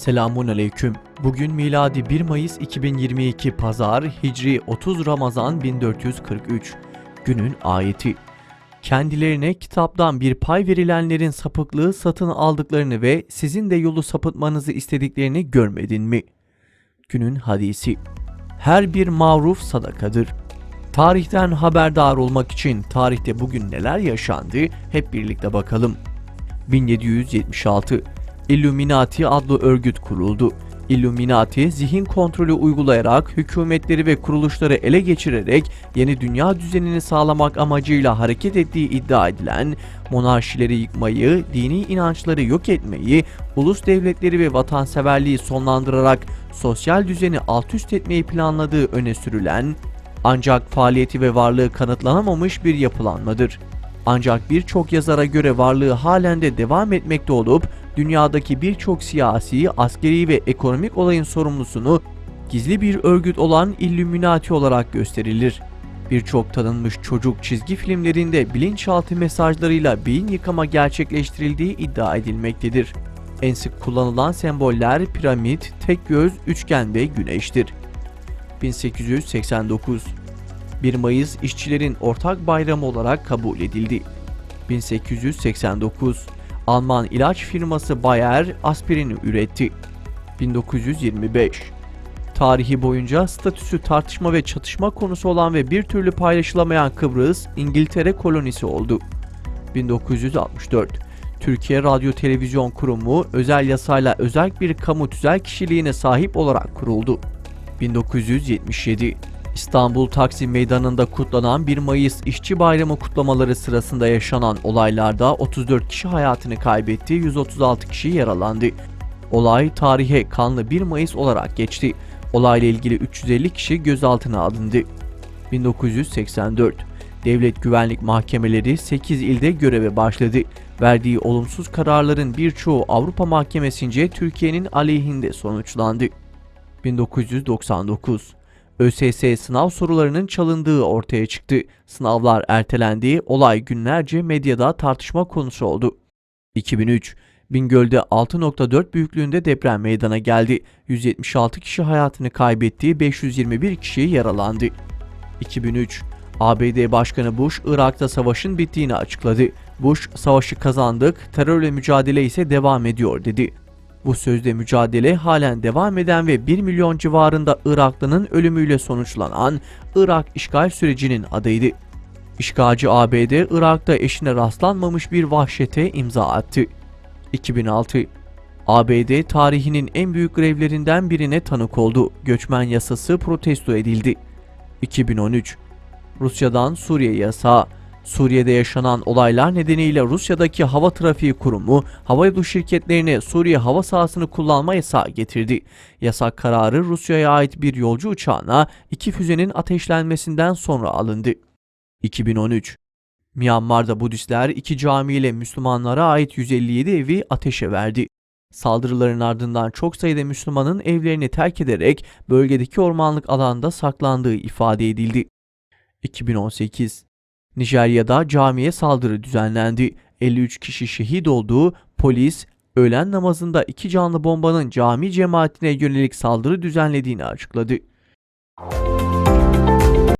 Selamun aleyküm. Bugün miladi 1 Mayıs 2022 Pazar, Hicri 30 Ramazan 1443. Günün ayeti. Kendilerine kitaptan bir pay verilenlerin sapıklığı satın aldıklarını ve sizin de yolu sapıtmanızı istediklerini görmedin mi? Günün hadisi. Her bir maruf sadakadır. Tarihten haberdar olmak için tarihte bugün neler yaşandı hep birlikte bakalım. 1776 Illuminati adlı örgüt kuruldu. Illuminati, zihin kontrolü uygulayarak hükümetleri ve kuruluşları ele geçirerek yeni dünya düzenini sağlamak amacıyla hareket ettiği iddia edilen, monarşileri yıkmayı, dini inançları yok etmeyi, ulus devletleri ve vatanseverliği sonlandırarak sosyal düzeni altüst etmeyi planladığı öne sürülen, ancak faaliyeti ve varlığı kanıtlanamamış bir yapılanmadır. Ancak birçok yazara göre varlığı halen de devam etmekte olup, dünyadaki birçok siyasi, askeri ve ekonomik olayın sorumlusunu gizli bir örgüt olan Illuminati olarak gösterilir. Birçok tanınmış çocuk çizgi filmlerinde bilinçaltı mesajlarıyla beyin yıkama gerçekleştirildiği iddia edilmektedir. En sık kullanılan semboller piramit, tek göz, üçgen ve güneştir. 1889 1 Mayıs işçilerin ortak bayramı olarak kabul edildi. 1889 Alman ilaç firması Bayer aspirini üretti. 1925 Tarihi boyunca statüsü tartışma ve çatışma konusu olan ve bir türlü paylaşılamayan Kıbrıs, İngiltere kolonisi oldu. 1964 Türkiye Radyo Televizyon Kurumu özel yasayla özel bir kamu tüzel kişiliğine sahip olarak kuruldu. 1977 İstanbul Taksim Meydanı'nda kutlanan 1 Mayıs İşçi Bayramı kutlamaları sırasında yaşanan olaylarda 34 kişi hayatını kaybetti, 136 kişi yaralandı. Olay tarihe kanlı 1 Mayıs olarak geçti. Olayla ilgili 350 kişi gözaltına alındı. 1984 Devlet Güvenlik Mahkemeleri 8 ilde göreve başladı. Verdiği olumsuz kararların birçoğu Avrupa Mahkemesi'nce Türkiye'nin aleyhinde sonuçlandı. 1999 ÖSS sınav sorularının çalındığı ortaya çıktı. Sınavlar ertelendi, olay günlerce medyada tartışma konusu oldu. 2003 Bingöl'de 6.4 büyüklüğünde deprem meydana geldi. 176 kişi hayatını kaybetti, 521 kişi yaralandı. 2003 ABD Başkanı Bush, Irak'ta savaşın bittiğini açıkladı. Bush, savaşı kazandık, terörle mücadele ise devam ediyor dedi. Bu sözde mücadele halen devam eden ve 1 milyon civarında Iraklının ölümüyle sonuçlanan Irak işgal sürecinin adıydı. İşgalci ABD, Irak'ta eşine rastlanmamış bir vahşete imza attı. 2006 ABD tarihinin en büyük grevlerinden birine tanık oldu. Göçmen yasası protesto edildi. 2013 Rusya'dan Suriye yasağı. Suriye'de yaşanan olaylar nedeniyle Rusya'daki Hava Trafiği Kurumu, havayolu şirketlerine Suriye hava sahasını kullanma yasağı getirdi. Yasak kararı Rusya'ya ait bir yolcu uçağına 2 füzenin ateşlenmesinden sonra alındı. 2013 Myanmar'da Budistler 2 cami ile Müslümanlara ait 157 evi ateşe verdi. Saldırıların ardından çok sayıda Müslümanın evlerini terk ederek bölgedeki ormanlık alanda saklandığı ifade edildi. 2018 Nijerya'da camiye saldırı düzenlendi. 53 kişi şehit oldu. Polis, öğlen namazında 2 canlı bombanın cami cemaatine yönelik saldırı düzenlediğini açıkladı.